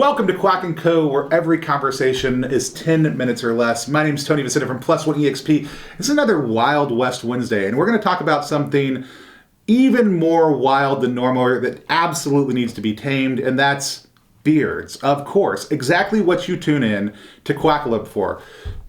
Welcome to Quack&Co, where every conversation is 10 minutes or less. My name is Tony Vicente from Plus One EXP. It's another Wild West Wednesday, and we're going to talk about something even more wild than normal that absolutely needs to be tamed, and that's beards. Of course, exactly what you tune in to Quackalope for.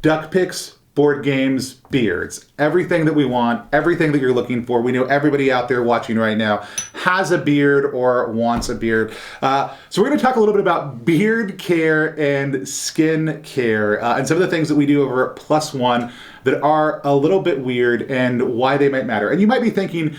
Duck picks, board games, beards. Everything that we want, everything that you're looking for. We know everybody out there watching right now has a beard or wants a beard. So we're going to talk a little bit about beard care and skin care and some of the things that we do over at Plus One that are a little bit weird and why they might matter. And you might be thinking,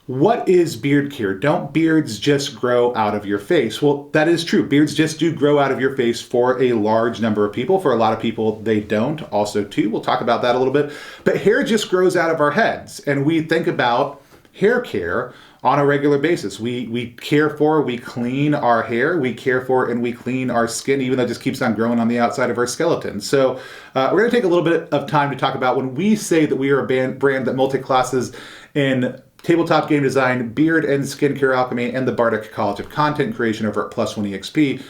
what is beard care? Don't beards just grow out of your face? Well, that is true. Beards just do grow out of your face for a large number of people. For a lot of people, they don't. Also, too, we'll talk about that a little bit. But hair just grows out of our heads. And we think about hair care on a regular basis. We care for, we clean our hair, we care for and we clean our skin, even though it just keeps on growing on the outside of our skeleton. So we're going to take a little bit of time to talk about when we say that we are a brand that multi-classes in tabletop game design, beard and skincare alchemy, and the Bardic College of Content Creation over at Plus One EXP,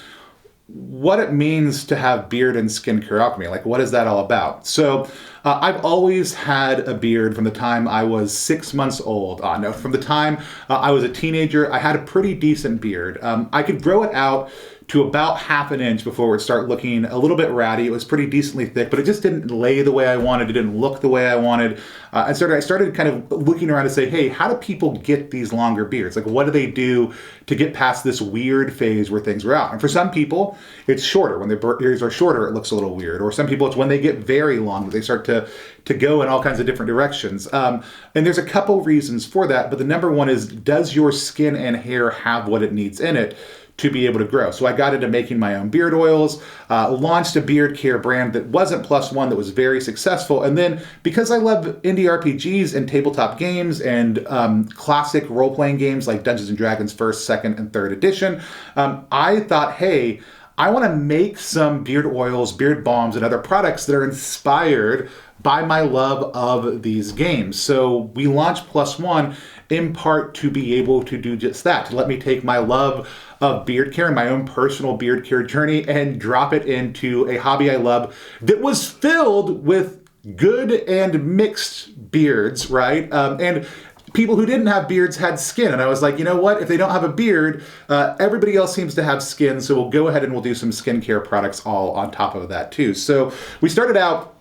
what it means to have beard and skincare alchemy. Like, what is that all about? So I've always had a beard from the time I was 6 months old. No, from the time I was a teenager, I had a pretty decent beard. I could grow it out to about half an inch before it would start looking a little bit ratty. It was pretty decently thick, but it just didn't lay the way I wanted. It didn't look the way I wanted. I started kind of looking around to say, hey, how do people get these longer beards? Like, what do they do to get past this weird phase where things are out? And for some people, it's shorter. When their beards are shorter, it looks a little weird. Or some people, it's when they get very long that they start to go in all kinds of different directions. And there's a couple reasons for that, but the number one is, does your skin and hair have what it needs in it to be able to grow? So I got into making my own beard oils, launched a beard care brand that wasn't Plus One, that was very successful. And then because I love indie RPGs and tabletop games and classic role-playing games like Dungeons & Dragons 1st, 2nd, and 3rd edition, I thought, hey, I want to make some beard oils, beard balms, and other products that are inspired by my love of these games. So we launched Plus One in part to be able to do just that, to let me take my love of beard care, my own personal beard care journey, and drop it into a hobby I love that was filled with good and mixed beards, right? And people who didn't have beards had skin. And I was like, you know what? If they don't have a beard, everybody else seems to have skin. So we'll go ahead and we'll do some skincare products all on top of that too. So we started out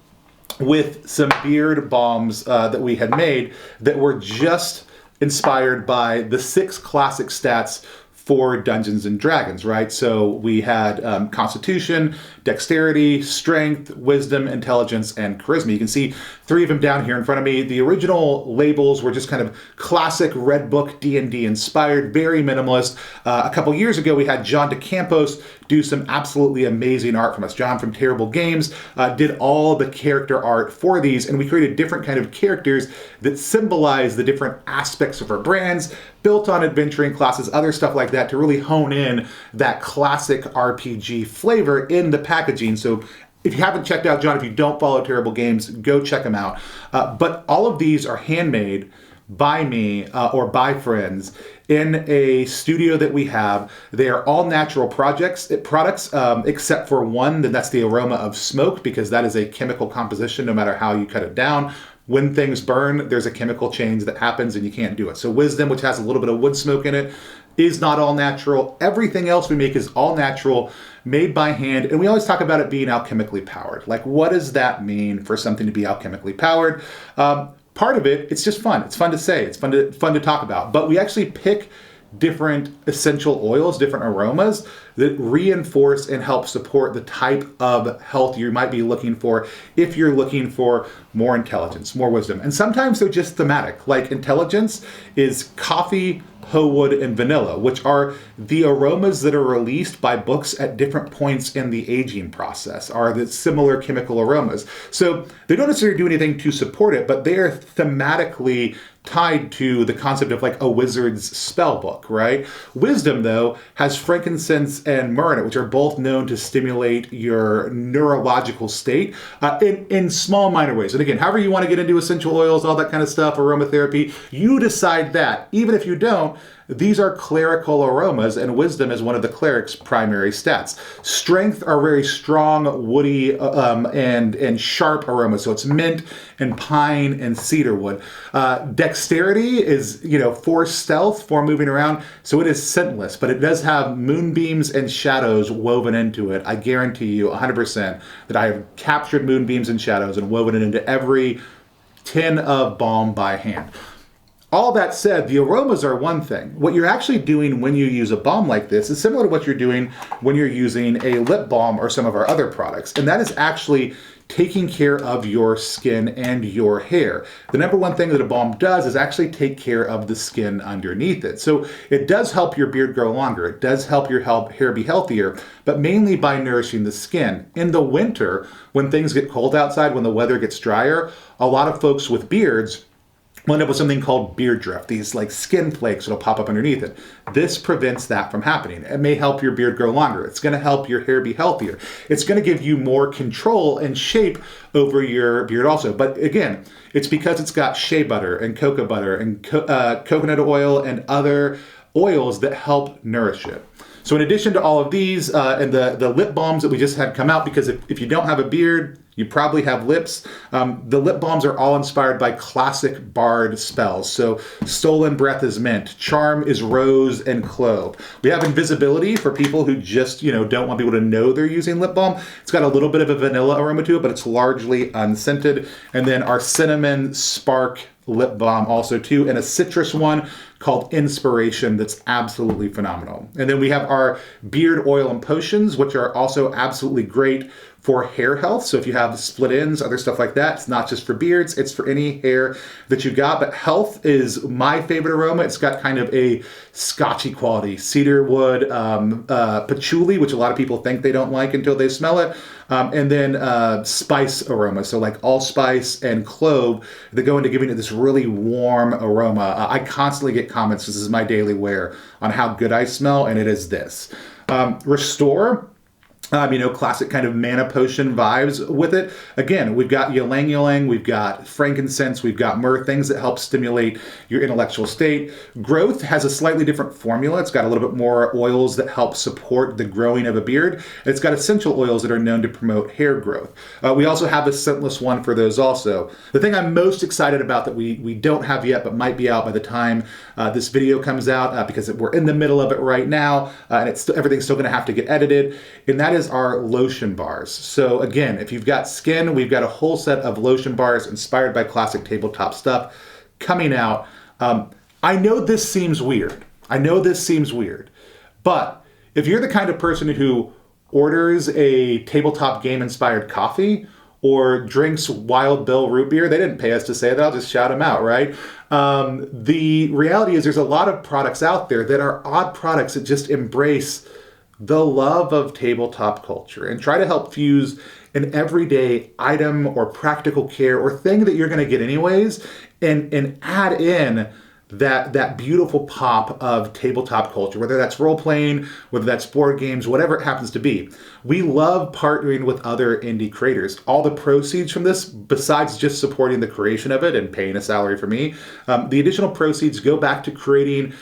with some beard balms that we had made that were just inspired by the 6 classic stats for Dungeons & Dragons, right? So we had Constitution, Dexterity, Strength, Wisdom, Intelligence, and Charisma. You can see 3 of them down here in front of me. The original labels were just kind of classic Red Book D&D inspired, very minimalist. A couple years ago, we had John DeCampos do some absolutely amazing art from us. John from Terrible Games did all the character art for these, and we created different kind of characters that symbolize the different aspects of our brands, built on adventuring classes, other stuff like that, to really hone in that classic RPG flavor in the packaging. So if you haven't checked out John, if you don't follow Terrible Games, go check him out. But all of these are handmade by me or by friends in a studio that we have. They are all natural products, except for one, then that's the aroma of smoke, because that is a chemical composition no matter how you cut it down. When things burn, there's a chemical change that happens and you can't do it. So Wisdom, which has a little bit of wood smoke in it, is not all natural. Everything else we make is all natural, made by hand, and we always talk about it being alchemically powered. Like, what does that mean for something to be alchemically powered? Part of it, it's just fun. It's fun to say. It's fun to talk about. But we actually pick different essential oils, different aromas that reinforce and help support the type of health you might be looking for if you're looking for more intelligence, more wisdom. And sometimes they're just thematic. Like intelligence is coffee, hoe wood, and vanilla, which are the aromas that are released by books at different points in the aging process, are the similar chemical aromas. So they don't necessarily do anything to support it, but they are thematically tied to the concept of like a wizard's spell book, right? Wisdom, though, has frankincense and myrrh in it, which are both known to stimulate your neurological state in small, minor ways. And again, however you want to get into essential oils, all that kind of stuff, aromatherapy, you decide that. Even if you don't, these are clerical aromas, and wisdom is one of the cleric's primary stats. Strength are very strong, woody, and sharp aromas. So it's mint and pine and cedarwood. Dexterity is, for stealth, for moving around. So it is scentless, but it does have moonbeams and shadows woven into it. I guarantee you 100% that I have captured moonbeams and shadows and woven it into every tin of balm by hand. All that said, the aromas are one thing. What you're actually doing when you use a balm like this is similar to what you're doing when you're using a lip balm or some of our other products. And that is actually taking care of your skin and your hair. The number one thing that a balm does is actually take care of the skin underneath it. So it does help your beard grow longer. It does help your hair be healthier, but mainly by nourishing the skin. In the winter, when things get cold outside, when the weather gets drier, a lot of folks with beards will end up with something called beard drift, these like skin flakes that'll pop up underneath it. This prevents that from happening. It may help your beard grow longer. It's going to help your hair be healthier. It's going to give you more control and shape over your beard also. But again, it's because it's got shea butter and cocoa butter and coconut oil and other oils that help nourish it. So in addition to all of these and the lip balms that we just had come out, because if you don't have a beard, you probably have lips. The lip balms are all inspired by classic bard spells. So Stolen Breath is mint, Charm is rose and clove. We have Invisibility for people who just, don't want people to know they're using lip balm. It's got a little bit of a vanilla aroma to it, but it's largely unscented. And then our Cinnamon Spark lip balm also too, and a citrus one called Inspiration that's absolutely phenomenal. And then we have our beard oil and potions, which are also absolutely great for hair health. So if you have split ends, other stuff like that, it's not just for beards, it's for any hair that you got. But health is my favorite aroma. It's got kind of a scotchy quality. Cedarwood, patchouli, which a lot of people think they don't like until they smell it. And then spice aroma. So like allspice and clove that go into giving it this really warm aroma. I constantly get comments, this is my daily wear, on how good I smell, and it is this. Restore. Classic kind of mana potion vibes with it. Again, we've got ylang ylang, we've got frankincense, we've got myrrh, things that help stimulate your intellectual state. Growth has a slightly different formula. It's got a little bit more oils that help support the growing of a beard. It's got essential oils that are known to promote hair growth. We also have a scentless one for those also. The thing I'm most excited about that we don't have yet, but might be out by the time this video comes out, because we're in the middle of it right now, and everything's still going to have to get edited, and that is our lotion bars. So again, if you've got skin, we've got a whole set of lotion bars inspired by classic tabletop stuff coming out. I know this seems weird. But if you're the kind of person who orders a tabletop game inspired coffee or drinks Wild Bill root beer, they didn't pay us to say that, I'll just shout them out, right? The reality is there's a lot of products out there that are odd products that just embrace the love of tabletop culture and try to help fuse an everyday item or practical care or thing that you're going to get anyways, and add in that beautiful pop of tabletop culture, whether that's role-playing, whether that's board games, whatever it happens to be. We love partnering with other indie creators. All the proceeds from this, besides just supporting the creation of it and paying a salary for me, the additional proceeds go back to creating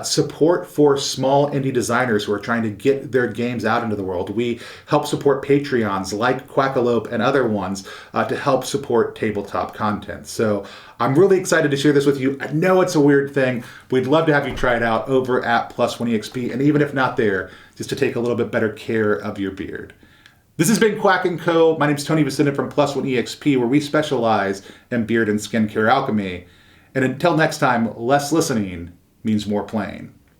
support for small indie designers who are trying to get their games out into the world. We help support Patreons like Quackalope and other ones to help support tabletop content. So I'm really excited to share this with you. I know it's a weird thing. We'd love to have you try it out over at +1EXP, and even if not there, just to take a little bit better care of your beard. This has been Quack&Co. My name is Tony Vicente from +1EXP, where we specialize in beard and skincare alchemy. And until next time, less listening means more playing.